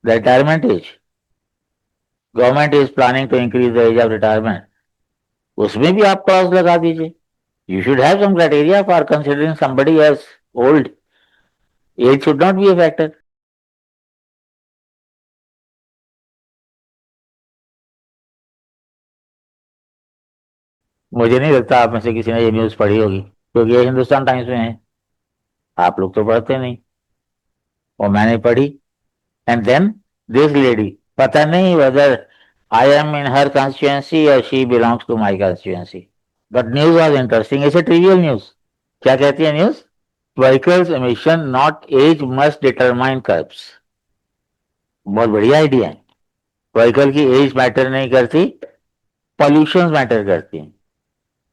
The retirement age, government is planning to increase the age of retirement, उसमें भी आप clause लगा दीजिए। You should have some criteria for considering somebody as old, age should not be a factor. मुझे नहीं लगता आप में से किसी ने ये न्यूज पढ़ी होगी, क्योंकि ये हिंदुस्तान टाइम्स में है, आप लोग तो पढ़ते नहीं, और मैंने पढ़ी। एंड देन दिस लेडी, पता नहीं whether I am in her constituency और she belongs to my constituency, but news was interesting. It's a trivial news. क्या कहती है news? Vehicles emission not as must determine curbs. बहुत बढ़िया idea है। Vehicle की एज मैटर नहीं करती, पॉल्यूशन मैटर करती हैं।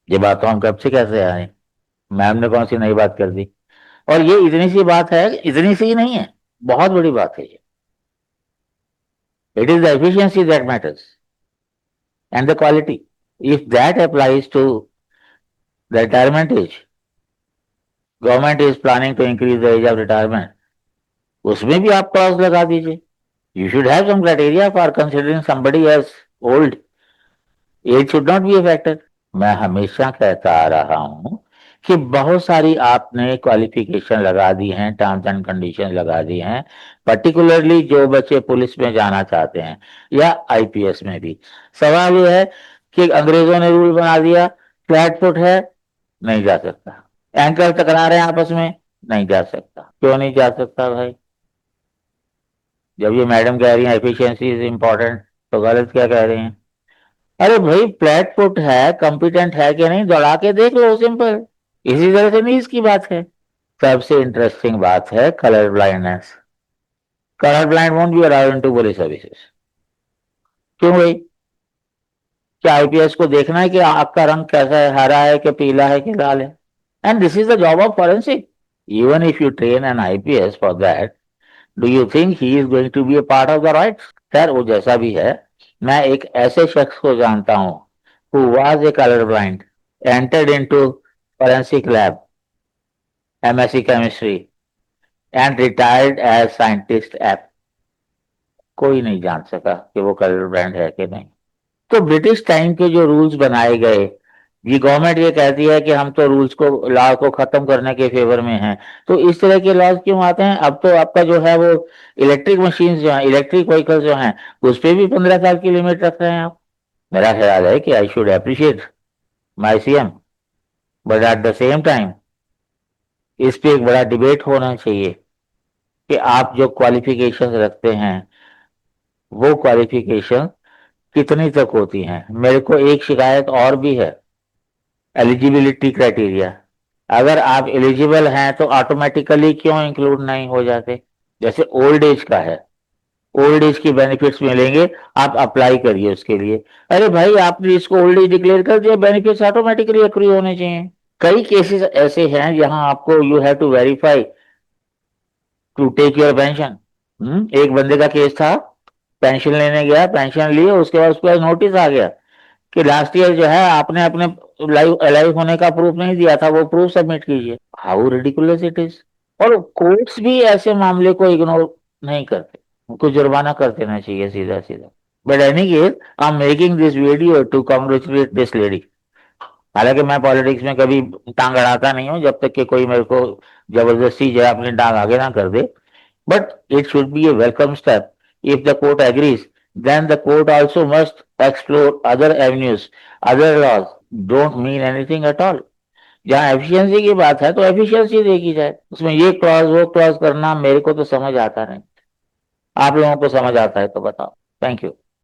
ये बात तो हम कब से कैसे आए, मैम ने कौन सी नई बात कर दी? और ये इतनी सी बात है, इतनी सी ही नहीं है, बहुत बड़ी बात है ये। It is the efficiency that matters and the quality. If that applies to the retirement age, government is planning to increase the age of retirement, उसमें भी आप क्लॉज लगा दीजिए। You should have some criteria for considering somebody as old, age should not be a factor. मैं हमेशा कहता आ रहा हूं कि बहुत सारी आपने क्वालिफिकेशन लगा दी हैं, टर्म्स एंड कंडीशन लगा दी हैं, पर्टिकुलरली जो बच्चे पुलिस में जाना चाहते हैं या आईपीएस में भी। सवाल यह है कि अंग्रेजों ने रूल बना दिया, फ्लैट फुट है, नहीं जा सकता। एंकल टकरा रहे हैं आपस में, नहीं जा सकता। क्यों नहीं जा सकता भाई? जब ये मैडम कह रही है एफिशिएंसी इज इंपॉर्टेंट, तो गलत क्या कह रही हैं? अरे भाई, फ्लैट फुट है, कॉम्पिटेंट है कि नहीं, दौड़ा के देख लो, सिंपल। इसी तरह से नहीं इसकी बात है। सबसे इंटरेस्टिंग बात है colour blindness. Colour blind won't be allowed into police services. क्यों भाई? क्या आईपीएस को देखना है कि आग का रंग कैसा है, हरा है कि पीला है कि लाल है? And this is the job of forensic. Even if you train an IPS for that, do you think he is going to be a part of the right? खैर, वो जैसा भी है, मैं एक ऐसे शख्स को जानता हूं who was a colorblind, entered into forensic lab, MSc chemistry, and retired as scientist at, कोई नहीं जान सका कि वो कलर ब्लाइंड है कि नहीं। तो ब्रिटिश टाइम के जो रूल्स बनाए गए, ये गवर्नमेंट ये कहती है कि हम तो रूल्स को, लॉ को खत्म करने के फेवर में हैं, तो इस तरह के लॉज क्यों आते हैं? अब तो आपका जो है वो इलेक्ट्रिक मशीन जो है, इलेक्ट्रिक व्हीकल जो हैं, उस पर भी 15 साल की लिमिट रख रहे हैं आप। मेरा ख्याल है कि I should appreciate my CM, but at the same time इस पे एक बड़ा डिबेट होना चाहिए कि आप जो क्वालिफिकेशन रखते हैं, वो क्वालिफिकेशन कितनी तक होती हैं। मेरे को एक शिकायत और भी है, एलिजिबिलिटी क्राइटेरिया। अगर आप एलिजिबल हैं तो ऑटोमेटिकली क्यों इंक्लूड नहीं हो जाते? जैसे ओल्ड एज का है, ओल्ड एज की बेनिफिट्स मिलेंगे, आप अप्लाई करिए उसके लिए। अरे भाई, आपने इसको ओल्ड एज डिक्लेयर कर दिया, बेनिफिट्स ऑटोमेटिकली एक्रू होने चाहिए। कई केसेस ऐसे हैं जहां आपको you have to verify to take your pension. एक बंदे का केस था, पेंशन लेने गया, पेंशन लिए, उसके बाद उसके पास नोटिस आ गया कि लास्ट ईयर जो है आपने अपने लाइव अलाइव होने का प्रूफ नहीं दिया था, वो प्रूफ सबमिट कीजिए। How ridiculous it is. और कोर्ट्स भी ऐसे मामले को इग्नोर नहीं करते, उनको जुर्माना कर देना चाहिए सीधा सीधा। But any case, I am making this video to congratulate this lady. हालांकि मैं पॉलिटिक्स में कभी टांग अड़ाता नहीं हूं, जब तक कि कोई मेरे को जबरदस्ती जो है अपनी टांग आगे ना कर दे। But it should be a welcome step. If the court agrees, then the court also must explore other avenues, other laws don't mean anything at all। जहां एफिशिएंसी की बात है तो एफिशिएंसी देखी जाए, उसमें ये क्लॉज वो क्लॉज करना मेरे को तो समझ आता नहीं। आप लोगों को समझ आता है तो बताओ। Thank you.